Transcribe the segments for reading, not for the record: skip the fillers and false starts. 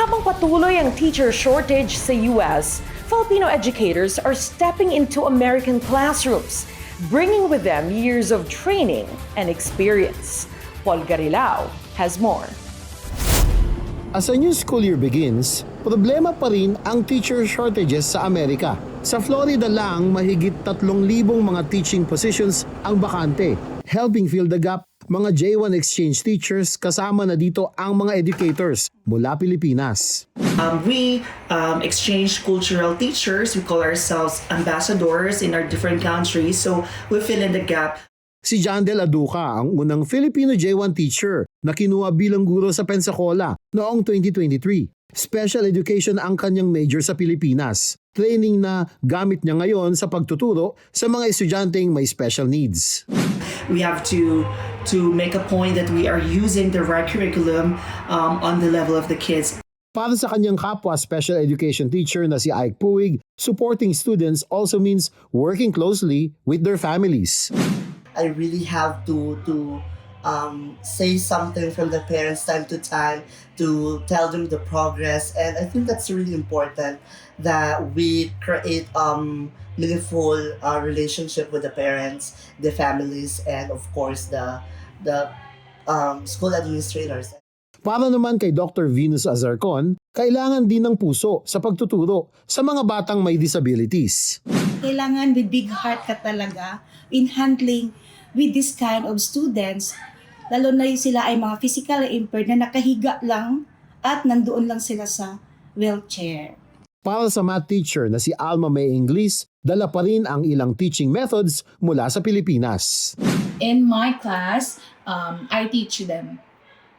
Habang patuloy ang teacher shortage sa US, Filipino educators are stepping into American classrooms, bringing with them years of training and experience. Paul Garilao has more. As a new school year begins, problema pa rin ang teacher shortages sa Amerika. Sa Florida lang, mahigit 3,000 mga teaching positions ang bakante. Helping fill the gap, mga J1 exchange teachers kasama na dito ang mga educators mula Pilipinas. We exchange cultural teachers. We call ourselves ambassadors in our different countries. So we fill in the gap. Si Jandel Aduca ang unang Filipino J1 teacher na kinuha bilang guro sa Pensacola noong 2023. Special education ang kanyang major sa Pilipinas. Training na gamit niya ngayon sa pagtuturo sa mga estudyanteng may special needs. We have to make a point that we are using the right curriculum on the level of the kids. Para sa kanyang kapwa special education teacher na si Ike Puig, supporting students also means working closely with their families. I really have to say something from the parents time to time to tell them the progress, and I think that's really important that we create meaningful relationship with the parents, the families, and of course the school administrators. Para naman kay Dr. Venus Azarcon, kailangan din ng puso sa pagtuturo sa mga batang may disabilities. Kailangan with big heart ka talaga in handling with this kind of students, lalo na yung sila ay mga physically impaired na nakahiga lang at nandoon lang sila sa wheelchair. Para sa math teacher na si Alma May Inglis, dala pa rin ang ilang teaching methods mula sa Pilipinas. In my class, I teach them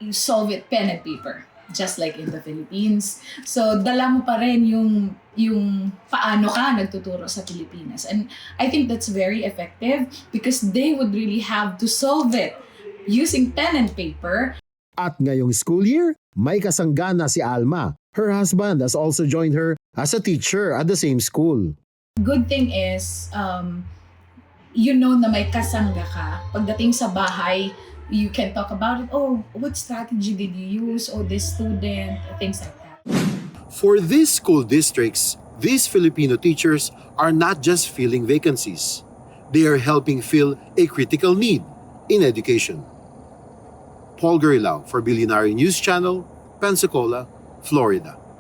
you solve it pen and paper, just like in the Philippines. So, dala mo pa rin yung paano ka nagtuturo sa Pilipinas. And I think that's very effective because they would really have to solve it using pen and paper. At ngayong school year, may kasanggana si Alma. Her husband has also joined her as a teacher at the same school. Good thing is, you know na may kasangga ka. Pagdating sa bahay, you can talk about it. Oh, what strategy did you use? Oh, this student, things like that. For these school districts, these Filipino teachers are not just filling vacancies. They are helping fill a critical need in education. Paul Garilao for Billionaire News Channel, Pensacola, Florida.